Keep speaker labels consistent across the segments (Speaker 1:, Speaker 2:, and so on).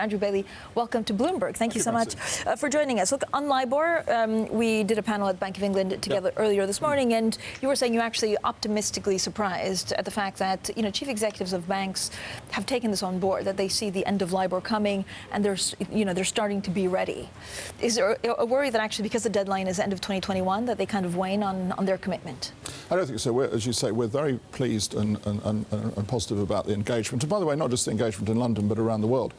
Speaker 1: Andrew Bailey, welcome to Bloomberg. Thank you so much for joining us. Look, on Libor, we did a panel at Bank of England together earlier this morning, and you were saying you're actually optimistically surprised at the fact that, chief executives of banks have taken this on board, that they see the end of Libor coming, and they're starting to be ready. Is there a worry that actually, because the deadline is end of 2021, that they kind of wane on their commitment?
Speaker 2: I don't think so. As you say, we're very pleased and positive about the engagement. And by the way, not just the engagement in London, but around the world.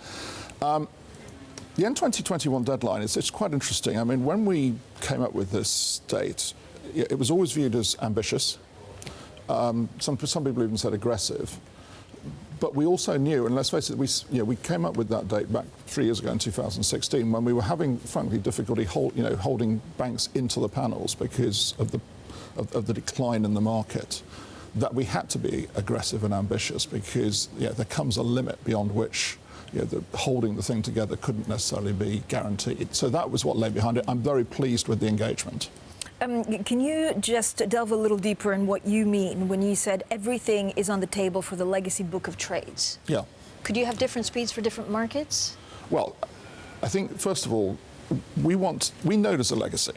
Speaker 2: The end 2021 deadline, it's quite interesting. I mean, when we came up with this date, it was always viewed as ambitious. Some people even said aggressive. But we also knew, and let's face it, we came up with that date back 3 years ago in 2016, when we were having, frankly, difficulty holding banks into the panels because of the decline in the market, that we had to be aggressive and ambitious because there comes a limit beyond which holding the thing together couldn't necessarily be guaranteed. So that was what lay behind it. I'm very pleased with the engagement.
Speaker 1: Can you just delve a little deeper in what you mean when you said everything is on the table for the legacy book of trades?
Speaker 2: Yeah.
Speaker 1: Could you have different speeds for different markets?
Speaker 2: Well, I think, first of all, we know there's a legacy.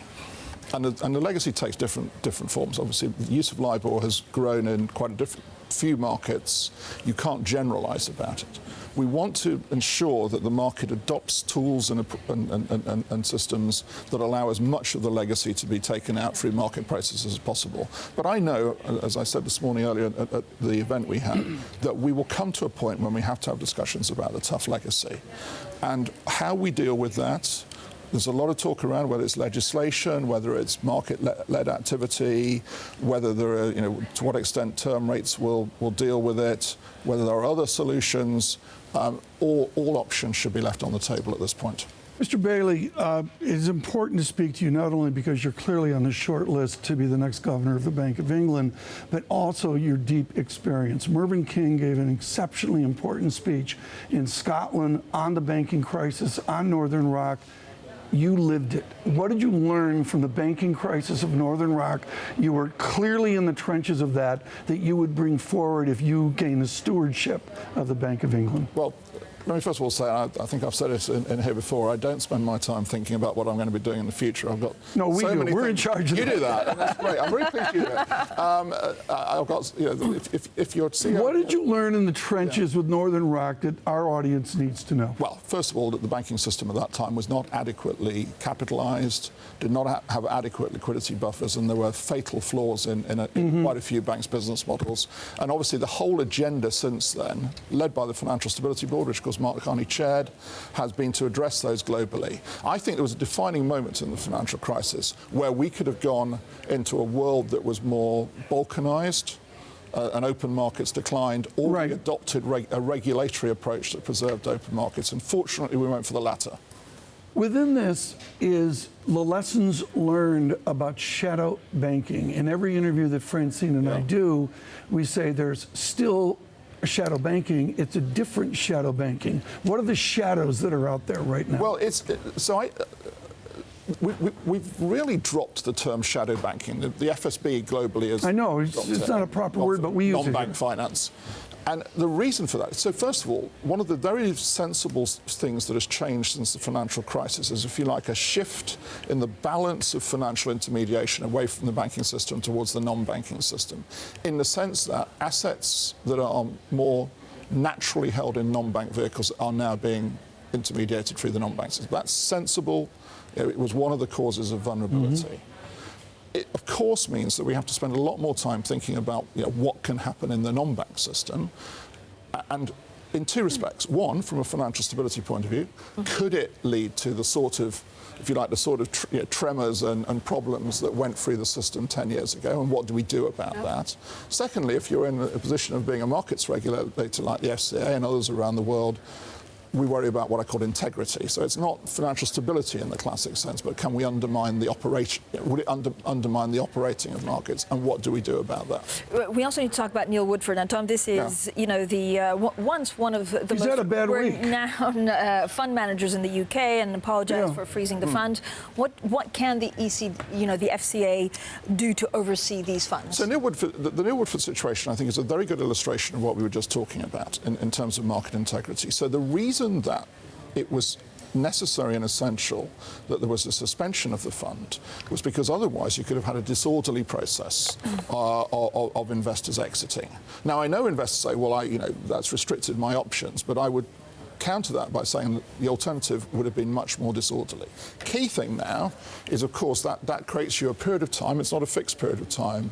Speaker 2: And the legacy takes different forms. Obviously, the use of Libor has grown in quite a few markets. You can't generalize about it. We want to ensure that the market adopts tools and systems that allow as much of the legacy to be taken out through market processes as possible. But I know, as I said this morning earlier at the event we had, that we will come to a point when we have to have discussions about the tough legacy. And how we deal with that, there's a lot of talk around whether it's legislation, whether it's market-led activity, whether there are, to what extent term rates will deal with it, whether there are other solutions. All options should be left on the table at this point.
Speaker 3: Mr. Bailey, it is important to speak to you not only because you're clearly on the short list to be the next governor of the Bank of England, but also your deep experience. Mervyn King gave an exceptionally important speech in Scotland on the banking crisis, on Northern Rock. You lived it. What did you learn from the banking crisis of Northern Rock? You were clearly in the trenches of that you would bring forward if you gain the stewardship of the Bank of England.
Speaker 2: Well, let me first of all say, I think I've said it in here before, I don't spend my time thinking about what I'm going to be doing in the future. I've got
Speaker 3: No, we
Speaker 2: so
Speaker 3: do.
Speaker 2: many
Speaker 3: We're
Speaker 2: things.
Speaker 3: in charge of that.
Speaker 2: You do that, and that's great. I'm very pleased you do that. I've got, if you're seeing...
Speaker 3: What did you learn in the trenches with Northern Rock that our audience needs to know?
Speaker 2: Well, first of all, that the banking system at that time was not adequately capitalized, did not have adequate liquidity buffers, and there were fatal flaws in quite a few banks' business models. And obviously the whole agenda since then, led by the Financial Stability Board, which of course Mark Carney chaired, has been to address those globally. I think there was a defining moment in the financial crisis where we could have gone into a world that was more balkanized, and open markets declined, or we adopted a regulatory approach that preserved open markets. And fortunately, we went for the latter.
Speaker 3: Within this is the lessons learned about shadow banking. In every interview that Francine and I do, we say there's still shadow banking. It's a different shadow banking. What are the shadows that are out there right now?
Speaker 2: Well, we've really dropped the term shadow banking. The FSB globally is...
Speaker 3: I know, it's not a proper word, but we use it.
Speaker 2: Non-bank finance. And the reason for that, so first of all, one of the very sensible things that has changed since the financial crisis is, if you like, a shift in the balance of financial intermediation away from the banking system towards the non-banking system, in the sense that assets that are more naturally held in non-bank vehicles are now being intermediated through the non-bank system. That's sensible. It was one of the causes of vulnerability. It, of course, means that we have to spend a lot more time thinking about what can happen in the non-bank system, and in two respects. One, from a financial stability point of view, could it lead to the sort of, if you like, the sort of tremors and problems that went through the system 10 years ago, and what do we do about that? Secondly, if you're in a position of being a markets regulator like the FCA and others around the world, we worry about what I call integrity. So it's not financial stability in the classic sense, but can we undermine the operation? Would it undermine the operating of markets? And what do we do about that?
Speaker 1: We also need to talk about Neil Woodford. And Tom, this is, the once one of the
Speaker 3: most
Speaker 1: renowned fund managers in the UK, and apologize for freezing the fund. What can the the FCA do to oversee these funds?
Speaker 2: So Neil Woodford, the Neil Woodford situation, I think, is a very good illustration of what we were just talking about in terms of market integrity. So the reason that it was necessary and essential that there was a suspension of the fund was because otherwise you could have had a disorderly process of investors exiting. Now, I know investors say, well, that's restricted my options, but I would counter that by saying that the alternative would have been much more disorderly. Key thing now is, of course, that creates you a period of time. It's not a fixed period of time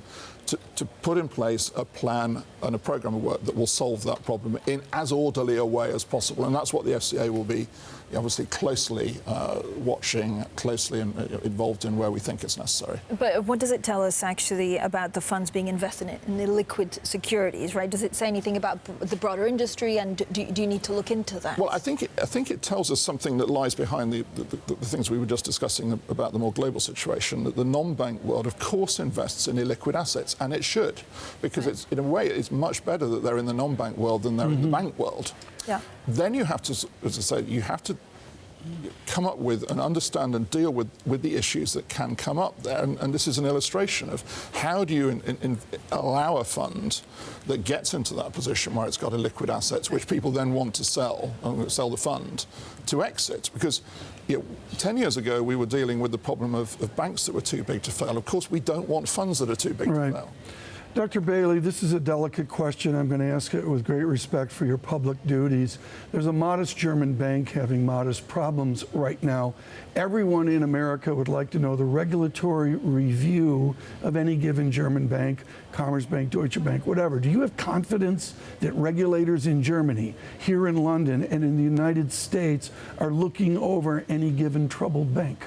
Speaker 2: to put in place a plan and a program of work that will solve that problem in as orderly a way as possible. And that's what the FCA will be obviously closely watching, closely involved in where we think it's necessary.
Speaker 1: But what does it tell us actually about the funds being invested in the liquid securities, right? Does it say anything about the broader industry, and do you need to look into that?
Speaker 2: Well, I think it tells us something that lies behind the things we were just discussing about the more global situation, that the non-bank world, of course, invests in illiquid assets, and it should, because it's, in a way, it's much better that they're in the non-bank world than they're in the bank world.
Speaker 1: Yeah.
Speaker 2: Then you have to, as I say, you have to come up with and understand and deal with the issues that can come up there. And this is an illustration of how do you allow a fund that gets into that position where it's got illiquid assets, which people then want to sell the fund, to exit. Because 10 years ago, we were dealing with the problem of banks that were too big to fail. Of course, we don't want funds that are too big to fail.
Speaker 3: Dr. Bailey, this is a delicate question. I'm going to ask it with great respect for your public duties. There's a modest German bank having modest problems right now. Everyone in America would like to know the regulatory review of any given German bank, Commerzbank, Deutsche Bank, whatever. Do you have confidence that regulators in Germany, here in London, and in the United States are looking over any given troubled bank?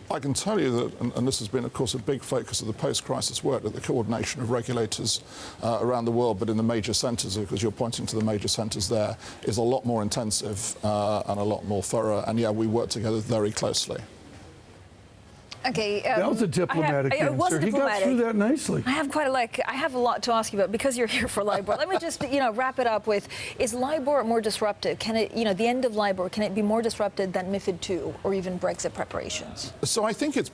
Speaker 2: I can tell you that, and this has been, of course, a big focus of the post-crisis work, that the coordination of regulators around the world, but in the major centres, because you're pointing to the major centres there, is a lot more intensive and a lot more thorough. And yeah, we work together very closely.
Speaker 1: Okay,
Speaker 3: that was a diplomatic answer.
Speaker 1: It was diplomatic.
Speaker 3: He got through that nicely.
Speaker 1: I have a lot to ask you about because you're here for Libor. Let me just wrap it up with: is Libor more disruptive? Can it, the end of Libor, can it be more disrupted than MiFID II or even Brexit preparations?
Speaker 2: So I think it's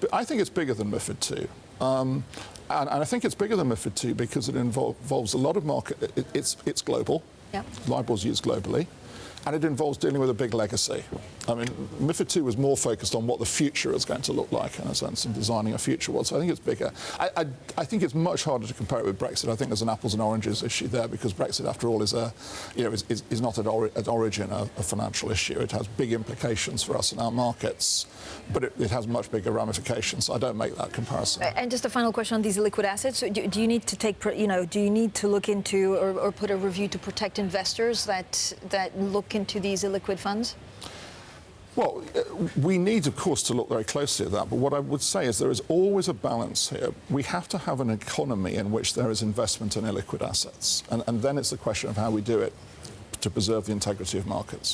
Speaker 2: bigger than MiFID II. And I think it's bigger than MiFID II because it involves a lot of market. It's global. Yeah. Libor's used globally. And it involves dealing with a big legacy. I mean, MiFID II was more focused on what the future is going to look like, in a sense, and designing a future world. So I think it's bigger. I think it's much harder to compare it with Brexit. I think there's an apples and oranges issue there because Brexit, after all, is not at origin a financial issue. It has big implications for us in our markets, but it has much bigger ramifications. So I don't make that comparison.
Speaker 1: And just a final question on these liquid assets: do you need to do you need to look into or put a review to protect investors that look into these illiquid funds?
Speaker 2: Well, we need, of course, to look very closely at that. But what I would say is there is always a balance here. We have to have an economy in which there is investment in illiquid assets. And then it's the question of how we do it to preserve the integrity of markets.